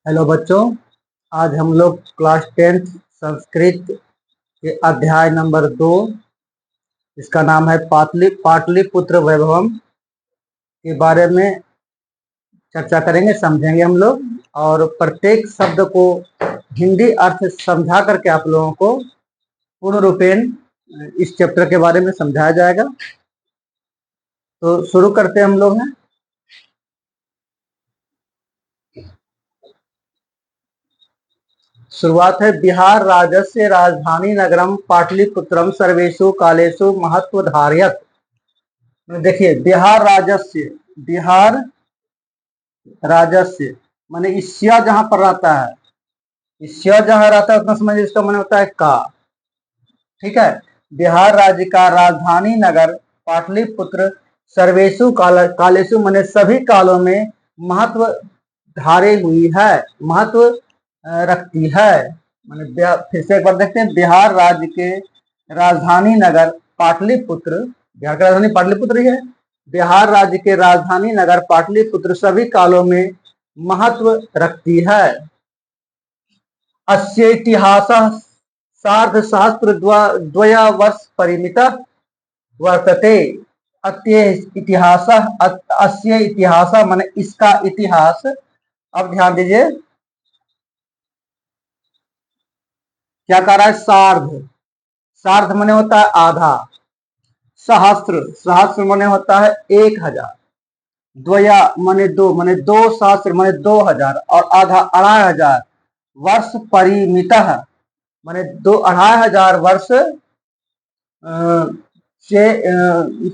Hello बच्चों, आज हम लोग क्लास 10th संस्कृत के अध्याय नंबर 2, इसका नाम है पाटलिपुत्र वैभवम के बारे में चर्चा करेंगे, समझेंगे हम लोग। और प्रत्येक शब्द को हिंदी अर्थ समझा करके आप लोगों को पूर्ण रूपेण इस चैप्टर के बारे में समझाया जाएगा। तो शुरू करते हम लोग हैं। शुरुआत है। बिहार राज्यस्य राजधानी नगरम पाटलिपुत्रम सर्वेषु कालेषु महत्व धारयत। देखिए, बिहार राजस्य माने ईश्या जहां पर रहता है, ईश्या जहां रहता है उतना समझ, इसका माने होता है का। ठीक है। बिहार राज्य का राजधानी नगर पाटलिपुत्र सर्वेषु कालेषु माने सभी कालों में महत्व धारे हुई है, महत्व रखती है। माने फिर से एक बार देखते हैं। बिहार राज्य के राजधानी नगर पाटलिपुत्र, बिहार का राजधानी पाटलिपुत्र ही है। बिहार राज्य के राजधानी नगर पाटलिपुत्र सभी कालों में महत्व रखती है। अस्य इतिहासः सार्ध सहस्र द्वया वर्ष परिमितः वर्तते। अस्य इतिहास माने इसका इतिहास। अब ध्यान दीजिए क्या कह रहा है। सार्ध माने होता है आधा, सहस्र माने होता है 1000, द्वया माने दो सहस्र माने 2000 और आधा 2500 वर्ष परिमितः माने 2500 वर्ष से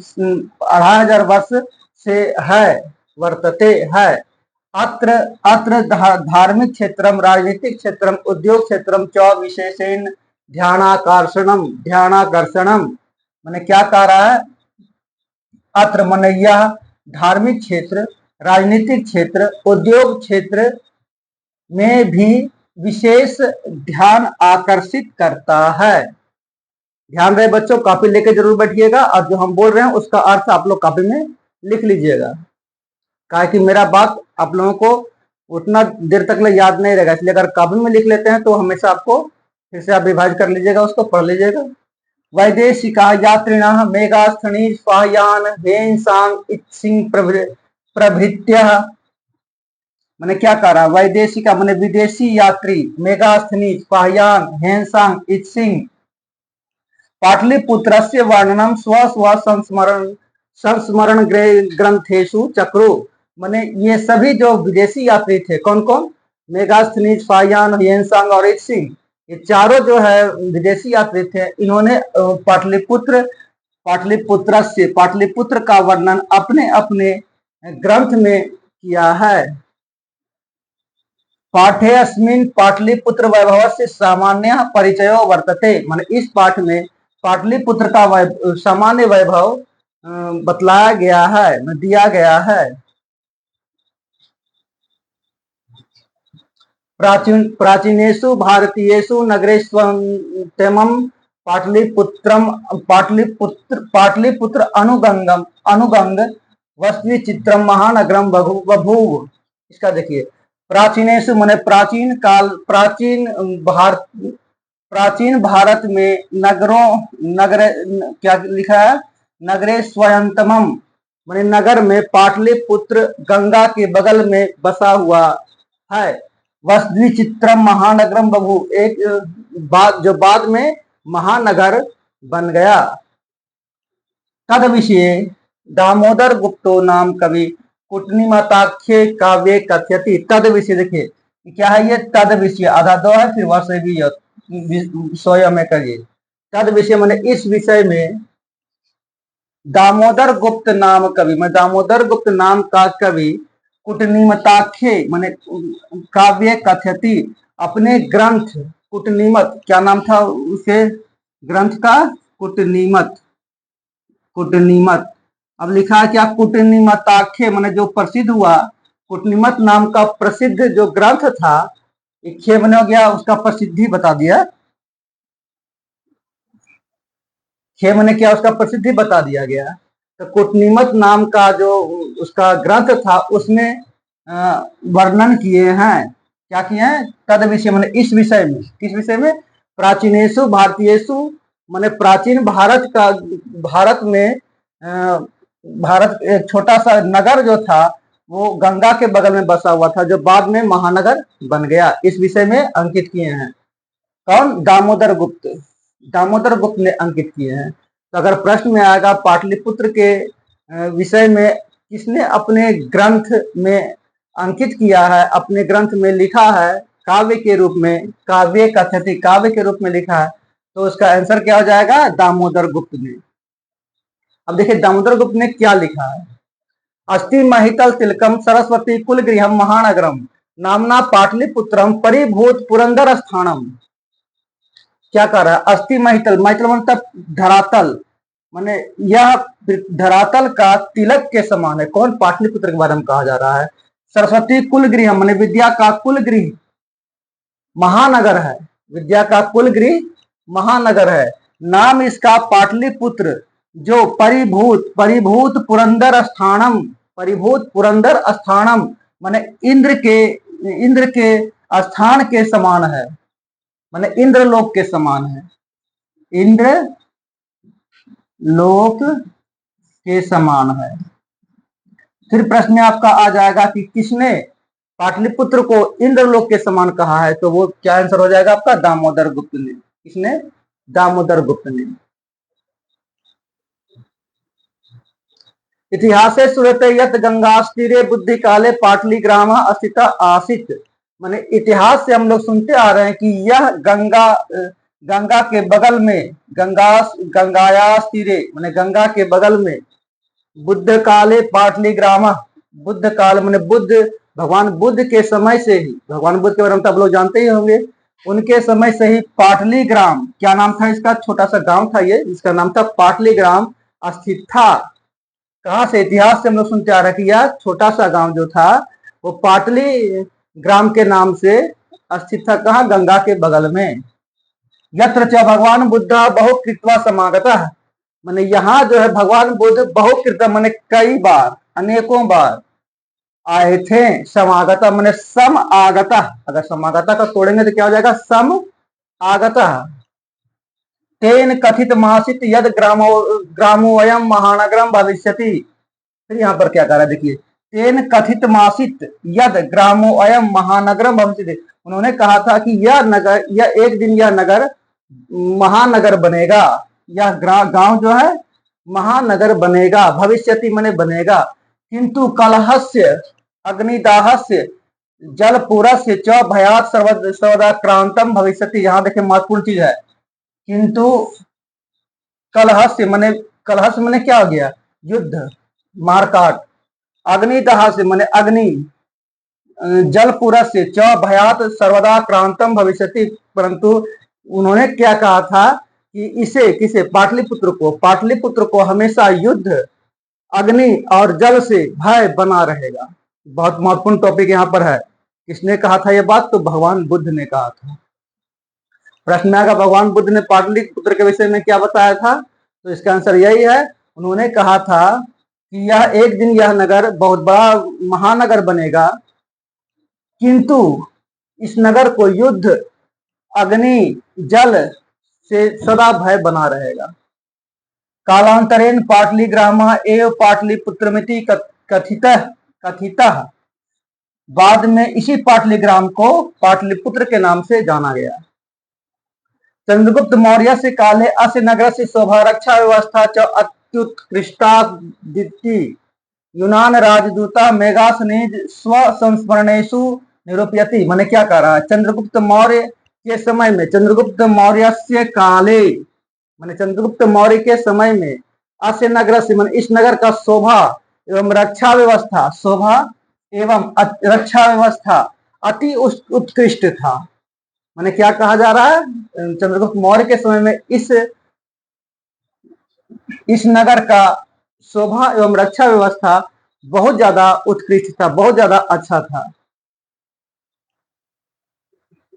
2500 वर्ष से है, वर्तते है। अत्र धार्मिक क्षेत्रम, राजनीतिक क्षेत्रम, उद्योग क्षेत्रम च विशेषेण ध्यानाकर्षणम माने क्या कह रहा है। अत्र माने यह धार्मिक क्षेत्र, राजनीतिक क्षेत्र, उद्योग क्षेत्र में भी विशेष ध्यान आकर्षित करता है। ध्यान रहे बच्चों, कॉपी लेके जरूर बैठिएगा और जो हम बोल रहे हैं उसका अर्थ आप लोग कॉपी में लिख लीजिएगा, कहा कि मेरा बात आप लोगों को उतना देर तक याद नहीं रहेगा, इसलिए अगर कॉपी में लिख लेते हैं तो हमेशा आपको फिर से आप रिवाइज कर लीजिएगा, उसको पढ़ लीजिएगा। वैदेशिका यात्रिणः मेघास्थनी स्वायान हेंसांग इत्सिंग प्रभृत्य मैंने क्या कह रहा। वैदेशिका मैंने विदेशी यात्री, मेघास्थनी स्वायान हेंसांग इत्सिंग पाटलिपुत्रस्य वर्णनम स्व संस्मरण ग्रंथेषु चक्रो। माने ये सभी जो विदेशी यात्री थे, कौन कौन, मेघास्थनी स्वायान हेंसांग और इत्सिंग, ये चारों जो है विदेशी यात्री थे। इन्होंने पाटलिपुत्र का वर्णन अपने अपने ग्रंथ में किया है। पाठे अस्मिन् पाटलिपुत्र वैभवस्य सामान्य परिचयो वर्तते। माने इस पाठ में पाटलिपुत्र का सामान्य वैभव बतलाया गया है, दिया गया है। प्राचीनेषु भारतीयेषु नगरेष्वन्यतमं पाटलिपुत्र अनुगंग वस्तु चित्रम महानगरम बभूव। इसका देखिए, प्राचीनेषु माने प्राचीन भारत में क्या लिखा है, नगरे स्वयंतमम माने नगर में पाटलिपुत्र गंगा के बगल में बसा हुआ है। वस्द्विचित्रम महानगरम बभू, एक जो बाद में महानगर बन गया। तद विषय दामोदर गुप्तो नाम कवि कूटनीमताख्ये काव्ये कथयति। तद विषय देखिए क्या है, ये तद विषय आधा दो है, फिर वह भी स्वयं में करिए। तद विषय माने इस विषय में दामोदर गुप्त नाम कवि, मैं दामोदर गुप्त नाम का कवि कूटनीमताख्ये माने काव्य कथयति, अपने ग्रंथ कूटनीमत, क्या नाम था उसे ग्रंथ का, कूटनीमत। अब लिखा है क्या, कूटनीमताख्ये माने जो प्रसिद्ध हुआ, कूटनीमत नाम का प्रसिद्ध जो ग्रंथ था, खे बना गया, उसका प्रसिद्धि बता दिया। खे मैंने क्या, उसका प्रसिद्धि बता दिया गया। तो कूटनीमत नाम का जो उसका ग्रंथ था उसमें वर्णन किए हैं, क्या किए हैं? तद विषय माने इस विषय में, किस विषय में? प्राचीनेशु भारतीयेशु माने प्राचीन भारत का, भारत में भारत एक छोटा सा नगर जो था वो गंगा के बगल में बसा हुआ था, जो बाद में महानगर बन गया, इस विषय में अंकित किए हैं। कौन? दामोदर गुप्त। दामोदर गुप्त ने अंकित किए हैं। तो अगर प्रश्न में आएगा पाटलिपुत्र के विषय में किसने अपने ग्रंथ में अंकित किया है, अपने ग्रंथ में लिखा है काव्य के रूप में, काव्य कथति काव्य के रूप में लिखा है, तो उसका आंसर क्या हो जाएगा? दामोदर गुप्त ने। अब देखिए दामोदर गुप्त ने क्या लिखा है। अस्ति महितल तिलकम सरस्वती कुल गृहम महानगरम नामना पाटलिपुत्रम परिभूत पुरंदर स्थानम। क्या कह रहा है? अस्ति महितल, महितल मतलब धरातल, माने यह धरातल का तिलक के समान है। कौन? पाटलिपुत्र के बारे में कहा जा रहा है। सरस्वती कुल गृह माने विद्या का कुल गृह, महानगर है, विद्या का कुल गृह महानगर है। नाम इसका पाटलिपुत्र, जो परिभूत, परिभूत पुरंदर स्थानम, परिभूत पुरंदर स्थानम माने इंद्र के स्थान के समान है, माने इंद्र लोक के समान है, इंद्र लोक के समान है। फिर प्रश्न में आपका आ जाएगा कि किसने पाटलिपुत्र को इंद्रलोक के समान कहा है, तो वो क्या आंसर हो जाएगा आपका? दामोदर गुप्त ने। किसने? दामोदर गुप्त ने। इतिहासे सुरते यत गंगास्तीरे बुद्धि काले पाटली ग्राम अस्तित आसित। माने इतिहास से हम लोग सुनते आ रहे हैं कि यह गंगा के बगल में, गंगायास तीरे माने गंगा के बगल में, बुद्ध काले पाटली ग्राम, बुद्ध काल माने बुद्ध, भगवान बुद्ध के समय से ही, भगवान बुद्ध के बारे में तो आप लोग जानते ही होंगे, उनके समय से ही पाटली ग्राम, क्या नाम था इसका? छोटा सा गांव था ये, इसका नाम था पाटली ग्राम, स्थित था। कहां से? इतिहास से हम लोग सुनते आ रहे हैं कि यह छोटा सा गांव जो था वो पाटली ग्राम के नाम से स्थित था। कहां? गंगा के बगल में। यत्र च भगवान बुद्ध बहुकृत्वा समागतः, माने यहाँ जो है भगवान बुद्ध बहुकृत माने कई बार, अनेकों बार आए थे। समागता माने सम आगता, अगर समागता का तोड़ेंगे तो क्या हो जाएगा? सम आगता। तेन कथित मासित यद ग्रामोयम महानगरम भविष्यति। फिर यहाँ पर क्या कह रहा है देखिए, तेन कथित मासित यद ग्रामोयम महानगरम भविष्यति। उन्होंने कहा था कि यह नगर, यह एक दिन यह नगर महानगर बनेगा, यह गांव जो है महानगर बनेगा, भविष्यति माने बनेगा। किंतु कलहस्य अग्निदाहस्य जलपूरस्य च भयात सर्वदा क्रांतम भविष्यति। यहाँ देखिए महत्वपूर्ण चीज है, किंतु कलहस्य माने, कलहस्य माने क्या हो गया? युद्ध, मारकाट। अग्निदाहस्य माने अग्नि, जलपूरस्य च भयात सर्वदा क्रांतम भविष्यति। परंतु उन्होंने क्या कहा था कि इसे, किसे? पाटलिपुत्र को हमेशा युद्ध, अग्नि और जल से भय बना रहेगा। बहुत महत्वपूर्ण टॉपिक यहाँ पर है। किसने कहा था यह बात? तो भगवान बुद्ध ने कहा था। प्रश्न में आएगा भगवान बुद्ध ने पाटलिपुत्र के विषय में क्या बताया था, तो इसका आंसर यही है। उन्होंने कहा था कि यह एक दिन यह नगर बहुत बड़ा महानगर बनेगा, किंतु इस नगर को युद्ध, अग्नि, जल से सदा भय बना रहेगा। कालांतरेण पाटली ग्राम एवं पाटलिपुत्रमिति कथितः। बाद में इसी पाटली ग्राम को पाटलिपुत्र के नाम से जाना गया। चंद्रगुप्त मौर्य से काले अस्य नगर से शोभा रक्षा व्यवस्था च अत्युत्कृष्टा दिति यूनान राजदूता मेगासनीज स्व संस्मरणेषु निरूपयति। माने क्या कह रहा है? चंद्रगुप्त मौर्य के समय में, चंद्रगुप्त मौर्य से काले माने चंद्रगुप्त मौर्य के समय में, अस्य नगर से माने इस नगर का शोभा एवं रक्षा व्यवस्था, शोभा एवं रक्षा व्यवस्था अति उत्कृष्ट था। माने क्या कहा जा रहा है? चंद्रगुप्त मौर्य के समय में इस नगर का शोभा एवं रक्षा व्यवस्था बहुत ज्यादा उत्कृष्ट था, बहुत ज्यादा अच्छा था।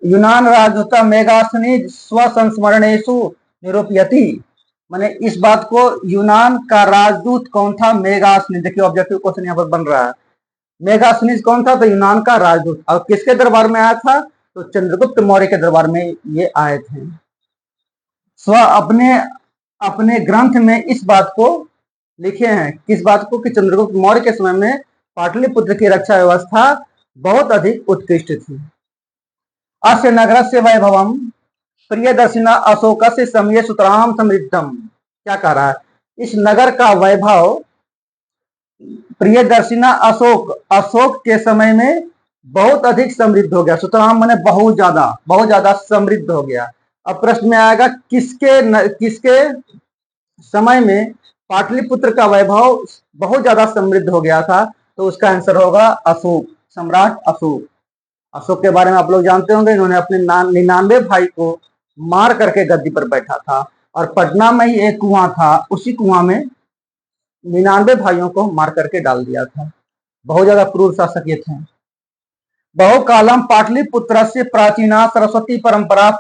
यूनान राजदूता मेगासनीज स्व संस्मरणेषु निरूपयति। माने इस बात को, यूनान का राजदूत कौन था? मेगासनीज। देखिए ऑब्जेक्टिव क्वेश्चन यहाँ पर बन रहा है। मेगास्थनीज कौन था? तो यूनान का राजदूत। और किसके दरबार में आया था? तो चंद्रगुप्त मौर्य के दरबार में ये आए थे। स्व अपने अपने ग्रंथ में इस बात को लिखे हैं, किस बात को? कि चंद्रगुप्त मौर्य के समय में पाटलिपुत्र की रक्षा व्यवस्था बहुत अधिक उत्कृष्ट थी। अस्य नगरस्य वैभवम प्रियदर्शिना अशोकस्य समये सुतराम समृद्धम। क्या कह रहा है? इस नगर का वैभव प्रियदर्शिना अशोक के समय में बहुत अधिक समृद्ध हो गया। सुतराम माने बहुत ज्यादा समृद्ध हो गया। अब प्रश्न में आएगा किसके समय में पाटलिपुत्र का वैभव बहुत ज्यादा समृद्ध हो गया था? तो उसका आंसर होगा अशोक, सम्राट अशोक। अशोक के बारे में आप लोग जानते होंगे, इन्होंने अपने 99 भाई को मार करके गद्दी पर बैठा था। और पटना में ही एक कुआं था, उसी कुआं में 99 भाइयों को मार करके डाल दिया था। बहुत ज्यादा क्रूर शासक ये थे। बहुकालम पाटलिपुत्रस्य प्राचीना सरस्वती परंपरा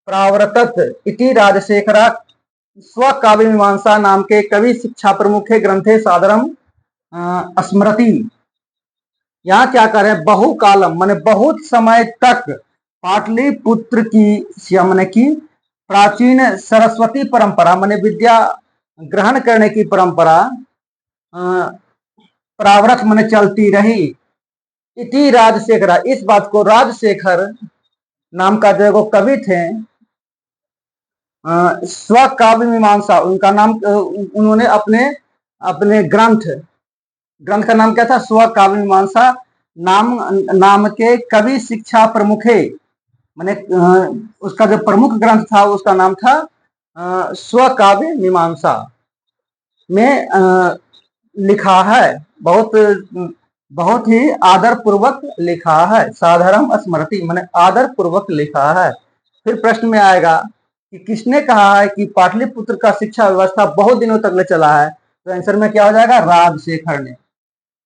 प्रावर्तत इति राजशेखरा स्वकाव्य मीमांसा नाम के कवि शिक्षा प्रमुखे ग्रंथे सादरम स्मृति। यहाँ क्या कर रहे हैं? बहुकालम माने बहुत समय तक पाटलिपुत्र की प्राचीन सरस्वती परंपरा माने विद्या ग्रहण करने की परंपरा प्रावृत माने चलती रही। इति राजशेखरा, इस बात को राजशेखर नाम का जो कवि थे, स्वकाव्य मीमांसा उनका नाम, उन्होंने अपने ग्रंथ का नाम क्या था? स्वकाव्य मीमांसा नाम के कवि शिक्षा प्रमुखे माने उसका जो प्रमुख ग्रंथ था उसका नाम था स्वकाव्य मीमांसा में लिखा है। बहुत ही आदर पूर्वक लिखा है। साधारण स्मृति माने आदर पूर्वक लिखा है। फिर प्रश्न में आएगा कि किसने कहा है कि पाटलिपुत्र का शिक्षा व्यवस्था बहुत दिनों तक चला है? तो आंसर में क्या हो जाएगा? राजशेखर ने।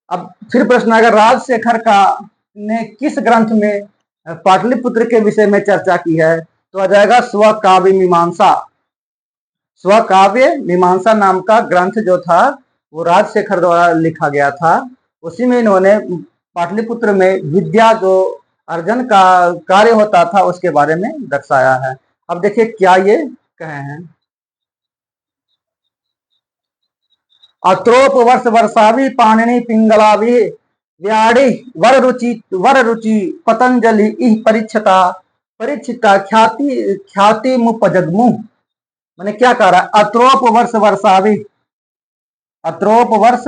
अब फिर प्रश्न आएगा राजशेखर का ने किस ग्रंथ में पाटलिपुत्र के विषय में चर्चा की है? तो आ जाएगा स्वकाव्य मीमांसा। स्वकाव्य मीमांसा नाम का ग्रंथ जो था वो राजशेखर द्वारा लिखा गया था। उसी में इन्होंने पाटलिपुत्र में विद्या जो अर्जन का कार्य होता था उसके बारे में दर्शाया है। अब देखिए क्या ये कहे हैं। अत्रोप वर्ष वर्षावि पाणिनि पिंगलावि व्याड़ि वर रुचि पतंजलि इह परीक्षिता ख्याति मुपजगमु। मैंने क्या कह रहा है? अत्रोप वर्ष वर्षावि, अत्रोप वर्ष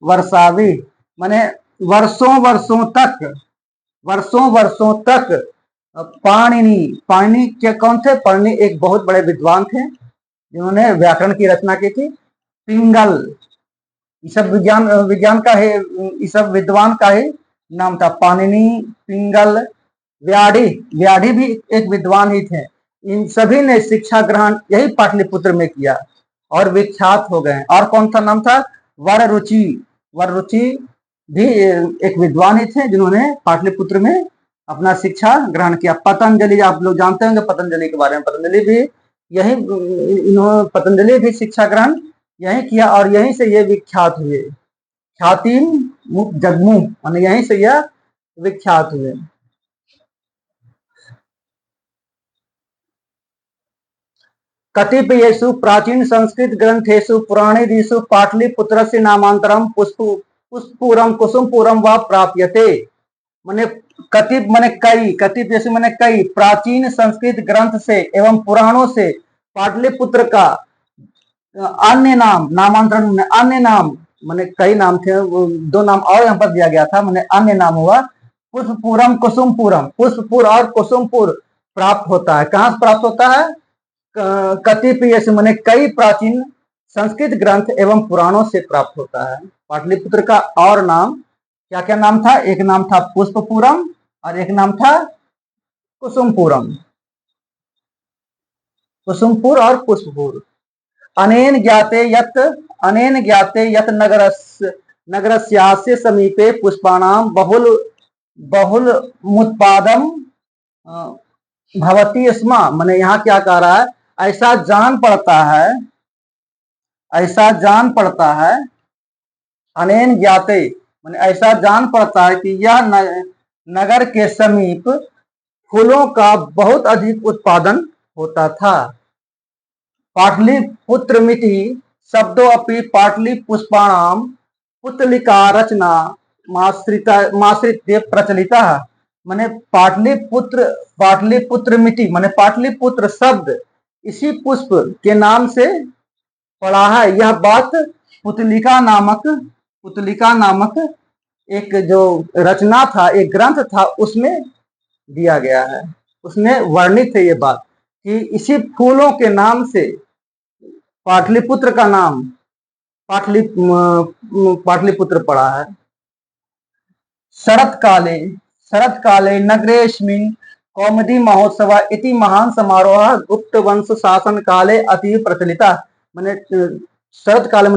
वर्षावि माने वर्षों वर्षों तक पाणिनि के कौन थे? पाणिनि एक बहुत बड़े विद्वान थे जिन्होंने व्याकरण की रचना की थी। पिंगल, ये सब विज्ञान का है, ये सब विद्वान का ही नाम था। पाणिनि, पिंगल, व्याढ़ी भी एक विद्वान ही थे। इन सभी ने शिक्षा ग्रहण यही पाटलिपुत्र में किया और विख्यात हो गए। और कौन सा नाम था? वररुचि भी एक विद्वान ही थे जिन्होंने पाटलिपुत्र में अपना शिक्षा ग्रहण किया। पतंजलि, आप लोग जानते होंगे पतंजलि के बारे में। पतंजलि भी शिक्षा ग्रहण यही किया और यहीं से ये विख्यात हुए। ख्याति जगमु माने यहीं से यह विख्यात हुए। कतिपयेषु प्राचीन संस्कृत ग्रंथेषु पुराणेषु पाटलिपुत्रस्य नामांतरम पुष्पपुरम कुसुमपुरम व प्राप्यते। माने कतिपयेषु माने कई प्राचीन संस्कृत ग्रंथ से एवं पुराणों से पाटलिपुत्र का अन्य नाम, नामांतरण में अन्य नाम माने कई नाम थे, दो नाम और यहाँ पर दिया गया था, माने अन्य नाम हुआ पुष्पपुरम कुसुमपुरम। पुष्पपुर और कुसुमपुर प्राप्त होता है। कहाँ से प्राप्त होता है? कतिपय से माने कई प्राचीन संस्कृत ग्रंथ एवं पुराणों से प्राप्त होता है। पाटलिपुत्र का और नाम क्या क्या नाम था? एक नाम था पुष्पपुरम और एक नाम था कुसुमपुरम। कुसुमपुर और पुष्पपुर। अनेन ज्ञाते यत नगरस्यास्य समीपे पुष्पाणाम बहुल मुत्पादम भवती स्म। माने यहाँ क्या कह रहा है? ऐसा जान पड़ता है अनेन ज्ञाते मैंने ऐसा जान पड़ता है कि यह नगर के समीप फूलों का बहुत अधिक उत्पादन होता था। पाटलिपुत्रमिति शब्दों अपि पाटलिपुष्पाणां पुतलिका रचना माश्रित्य प्रचलितः। माने पाटलिपुत्रमिति माने पाटलिपुत्र शब्द इसी पुष्प के नाम से पड़ा है। यह बात पुतलिका नामक एक जो रचना था, एक ग्रंथ था, उसमें दिया गया है, उसमें वर्णित है ये बात कि इसी फूलों के नाम से पाटलिपुत्र का नाम पाटलिपुत्र पड़ा है। शरत काले नगरेस्मिन् कौमुदी महोत्सव इति महान समारोह गुप्त वंश शासन काले अति प्रचलिता। मैंने शरत काल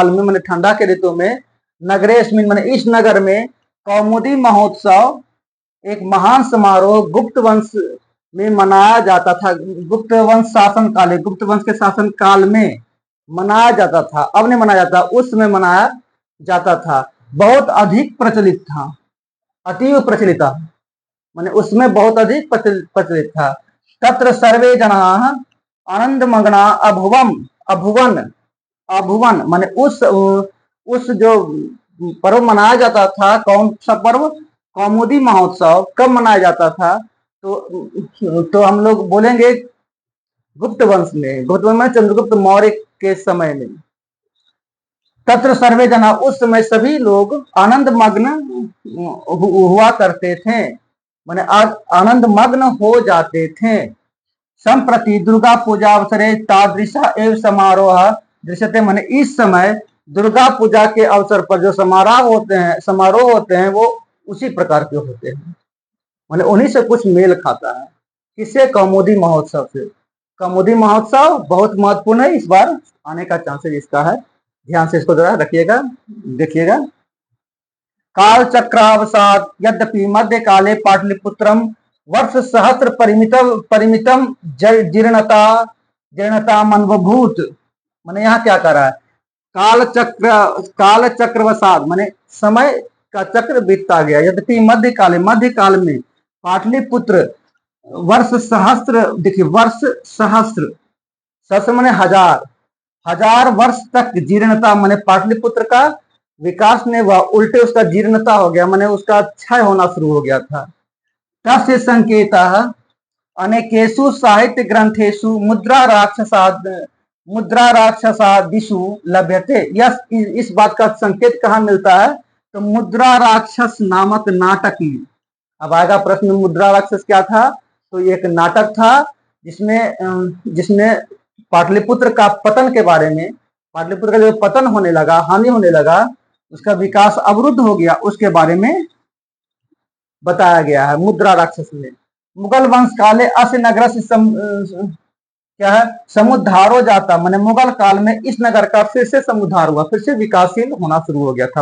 में मैंने ठंडा के ऋतु में नगरेस्मिन् मैंने इस नगर में कौमुदी महोत्सव एक महान समारोह गुप्त वंश में मनाया जाता था। गुप्त वंश के शासन काल में मनाया जाता था। अब नहीं मनाया जाता, उस समय मनाया जाता था। बहुत अधिक प्रचलित था, अतीव प्रचलित, माने उसमें बहुत अधिक प्रचलित था। तत्र सर्वे जनाः आनंदमग्ना अभुवन माने उस जो पर्व मनाया जाता था, कौन सा पर्व? कौमुदी महोत्सव। कब मनाया जाता था? तो हम लोग बोलेंगे गुप्त वंश में, चंद्रगुप्त मौर्य के समय में। तत्र सर्वे जना, उस समय सभी लोग आनंद मग्न हुआ करते थे, माने आनंद मग्न हो जाते थे। संप्रति दुर्गा पूजा अवसरे तादृशा एवं समारोह दृश्यते, माने इस समय दुर्गा पूजा के अवसर पर जो समारोह होते हैं वो उसी प्रकार के होते हैं, माने उन्हीं से कुछ मेल खाता है। किससे? कौमुदी महोत्सव से। कौमुदी महोत्सव बहुत महत्वपूर्ण है, इस बार आने का चांसेस इसका है, ध्यान से इसको जरा रखिएगा, देखिएगा। काल चक्रावसाद यद्यपि मध्य काले पाटलिपुत्रम वर्ष सहस्त्र परिमितम जीर्णता मनवभूत। माने यहाँ क्या कर रहा है? काल चक्रवसाद माने समय का चक्र बीतता गया। यद्यपि मध्य काल में पाटलिपुत्र वर्ष सहस्त्र, देखिए वर्ष सहस्त्र माने हजार वर्ष तक जीर्णता माने पाटलिपुत्र का विकास ने हुआ, उल्टे उसका जीर्णता हो गया, माने उसका क्षय होना शुरू हो गया था। तस्य संकेतः अनेकेषु साहित्य ग्रंथेषु मुद्रा राक्षसादिषु लभ्यते। इस बात का संकेत कहाँ मिलता है? तो मुद्रा राक्षस नामक नाटक में। अब आएगा प्रश्न, मुद्रा राक्षस क्या था? तो एक नाटक था जिसमें पाटलिपुत्र का पतन के बारे में, पाटलिपुत्र का जो पतन होने लगा, हानि होने लगा, उसका विकास अवरुद्ध हो गया, उसके बारे में बताया गया है मुद्रा राक्षस में। मुगल वंश काले अस्य नगर से क्या है? समुद्धारो जाता, माने मुगल काल में इस नगर का फिर से समुद्धार हुआ, फिर से विकासशील होना शुरू हो गया था।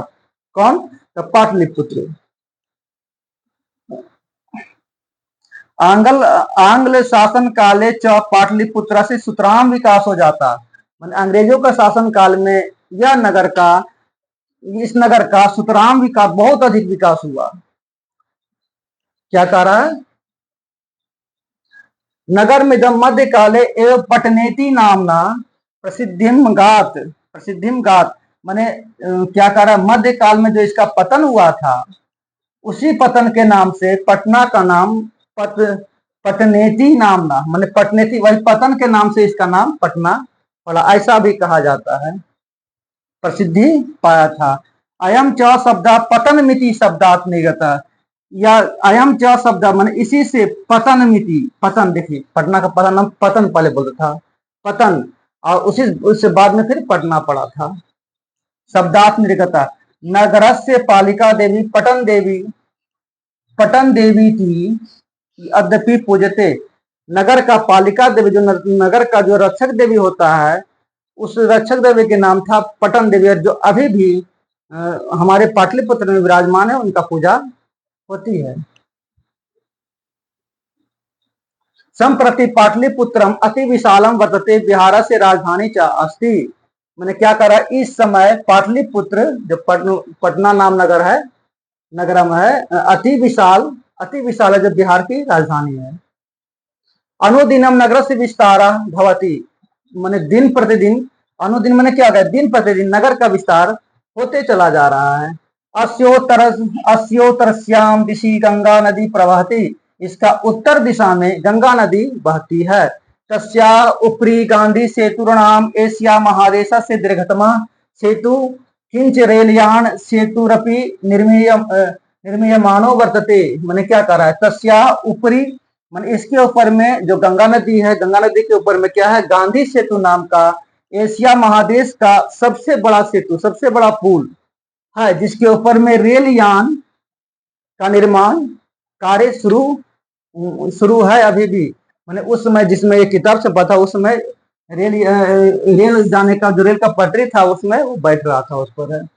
कौन? तो पाटलिपुत्र। आंग्ल शासन काले च पाटलिपुत्र से सुतराम विकास हो जाता, माने अंग्रेजों का शासन काल में इस नगर का सुतराम विकास, बहुत अधिक विकास हुआ। क्या कह रहा है? नगर में जब मध्य काले एवं पटनेती नामना प्रसिद्धिम गात माने क्या कह रहा है? मध्य काल में जो इसका पतन हुआ था, उसी पतन के नाम से पटना का नाम पटनेती नामना, माने पटनेती, वही पतन के नाम से इसका नाम पटना पड़ा, ऐसा भी कहा जाता है, प्रसिद्धि पाया था। अयम च शब्द पतन मिति शब्दात निर्गत, या अयम च शब्द माने इसी से पतन मिति, पतन, देखिए पटना का पतन पहले बोलता था, पतन, और उससे बाद में फिर पटना पड़ा था। शब्दात निर्गत नगरस्य पालिका देवी पटन देवी थी, अद्यपि पूजते। नगर का पालिका देवी, जो नगर का जो रक्षक देवी होता है, उस रक्षक देवी के नाम था पटन देवी, जो अभी भी हमारे पाटलिपुत्र में विराजमान है, उनका पूजा होती है। संप्रति पाटलिपुत्रम अति विशालम वर्तते, बिहार से राजधानी च अस्ति। मैंने क्या करा, इस समय पाटलिपुत्र जो पटना नाम नगर है, नगरम है, अति विशाल है, जो बिहार की राजधानी है। अनुदिनम नगर से विस्तारा भवती, मैंने दिन प्रतिदिन, अनुदिन मैंने क्या कहा, दिन प्रतिदिन नगर का विस्तार होते चला जा रहा है। अस्योत्तर अस्योत्तरस्याम दिशि गंगा नदी प्रवहती, इसका उत्तर दिशा में गंगा नदी बहती है। तस्या उपरी गांधी सेतुर्नाम एशिया महादेश से दीर्घतमा सेतु किंच रेलयान सेतुरपि निर्मीयमानो वर्तते, मैंने क्या कहा है, तस्या ऊपरी, मैंने इसके ऊपर में जो गंगा नदी है, गंगा नदी के ऊपर में क्या है, गांधी सेतु नाम का एशिया महादेश का सबसे बड़ा सेतु, सबसे बड़ा पुल है, जिसके ऊपर में रेल यान का निर्माण कार्य शुरू है अभी भी। मैंने उस समय जिसमें ये किताब से पता, उस समय रेल जाने का, जो रेल का पटरी था उसमें वो बैठ रहा था उस पर।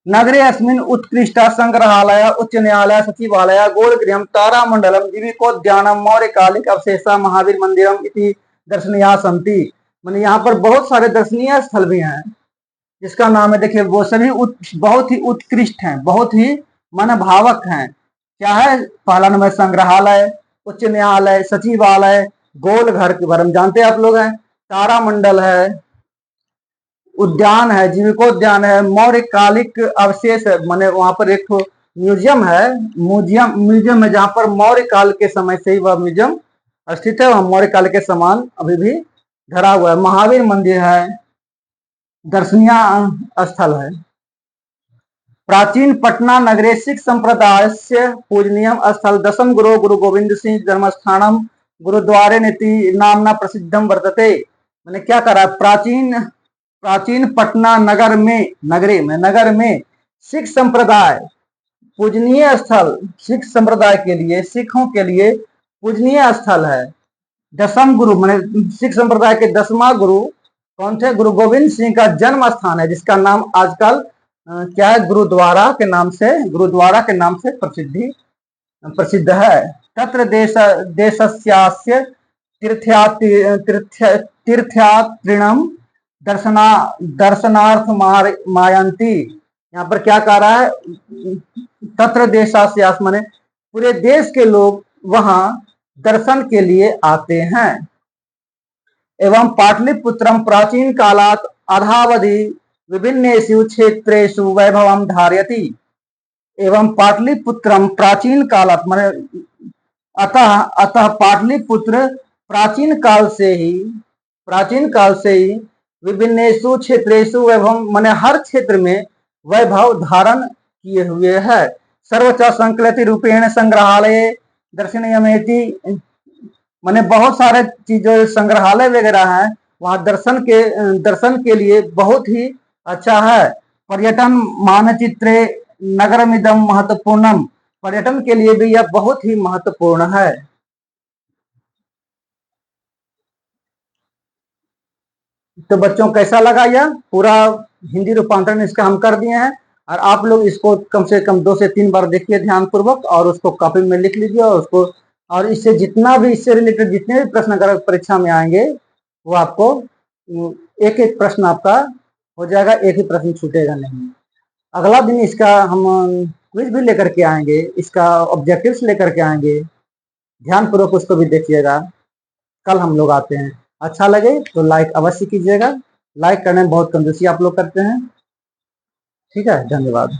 नगरे अस्मिन उत्कृष्ट संग्रहालय उच्च न्यायालय सचिवालय गोलगृहम तारामंडलम जीविकोद्यानम मौर्यकालिक अवशेषा महावीर मंदिरम इति दर्शनीया संति, मैंने यहाँ पर बहुत सारे दर्शनीय स्थल भी हैं जिसका नाम है, देखिए वो सभी बहुत ही उत्कृष्ट हैं, बहुत ही मनभावक हैं। क्या है, पहला नंबर संग्रहालय, उच्च न्यायालय, सचिवालय, गोल घर के बारे में जानते हैं आप लोग हैं, तारामंडल है, उद्यान है, जीविकोद्यान है, मौर्यकालिक अवशेष है, माने वहां पर एक म्यूजियम है, म्यूजियम है जहां पर मौर्य काल के समय से ही वह म्यूजियम स्थित है, वहां मौर्य काल के सामान अभी भी धरा हुआ है। महावीर मंदिर है, दर्शनीय स्थल है। प्राचीन पटना नगरे सिख संप्रदाय से पूजनीय स्थल दशम गुरु गुरु गोविंद सिंह जन्मस्थानम गुरुद्वारे नीति नामना प्रसिद्धम वर्तते, मैंने क्या करा, प्राचीन पटना नगर में सिख संप्रदाय पूजनीय स्थल, सिख संप्रदाय के लिए, सिखों के लिए पूजनीय स्थल है। दशम गुरु मैंने सिख संप्रदाय के 10वां गुरु कौन थे, गुरु गोविंद सिंह का जन्म स्थान है, जिसका नाम आजकल क्या है, गुरुद्वारा के नाम से प्रसिद्ध है। तत्र देशस्यास्य तीर्थयात्रिणम दर्शनार्थ मायंती, यहाँ पर क्या कह रहा है, तत्र देशास्यास माने पूरे देश के लोग वहां दर्शन के लिए आते हैं। एवं पाटलिपुत्रम प्राचीन कालात अधावधि विभिन्नेषु क्षेत्रेषु वैभवम धारयति, एवं पाटलिपुत्रम प्राचीन कालात माने अतः पाटलिपुत्र प्राचीन काल से ही विभिन्नेषु क्षेत्रेषु वैभव माने हर क्षेत्र में वैभव धारण किए हुए है। सर्वच संकलित रूपेण संग्रहालय दर्शनीयमेति, माने बहुत सारे चीजों संग्रहालय वगैरह हैं, वहां दर्शन के लिए बहुत ही अच्छा है। पर्यटन मानचित्रे नगरमिदम महत्वपूर्णम, पर्यटन के लिए भी यह बहुत ही महत्वपूर्ण है। तो बच्चों कैसा लगा, यह पूरा हिंदी रूपांतरण इसका हम कर दिए हैं, और आप लोग इसको कम से कम 2 से 3 बार देखिए ध्यान पूर्वक, और उसको कॉपी में लिख लीजिए, और इससे जितना भी, इससे रिलेटेड जितने भी प्रश्न अगर परीक्षा में आएंगे वो आपको एक एक प्रश्न आपका हो जाएगा, एक ही प्रश्न छूटेगा नहीं। अगला दिन इसका हम क्विज भी लेकर के आएंगे, इसका ऑब्जेक्टिव्स लेकर के आएंगे, ध्यान पूर्वक उसको भी देखिएगा। कल हम लोग आते हैं, अच्छा लगे तो लाइक अवश्य कीजिएगा, लाइक करने में बहुत कंजूसी आप लोग करते हैं। ठीक है, धन्यवाद।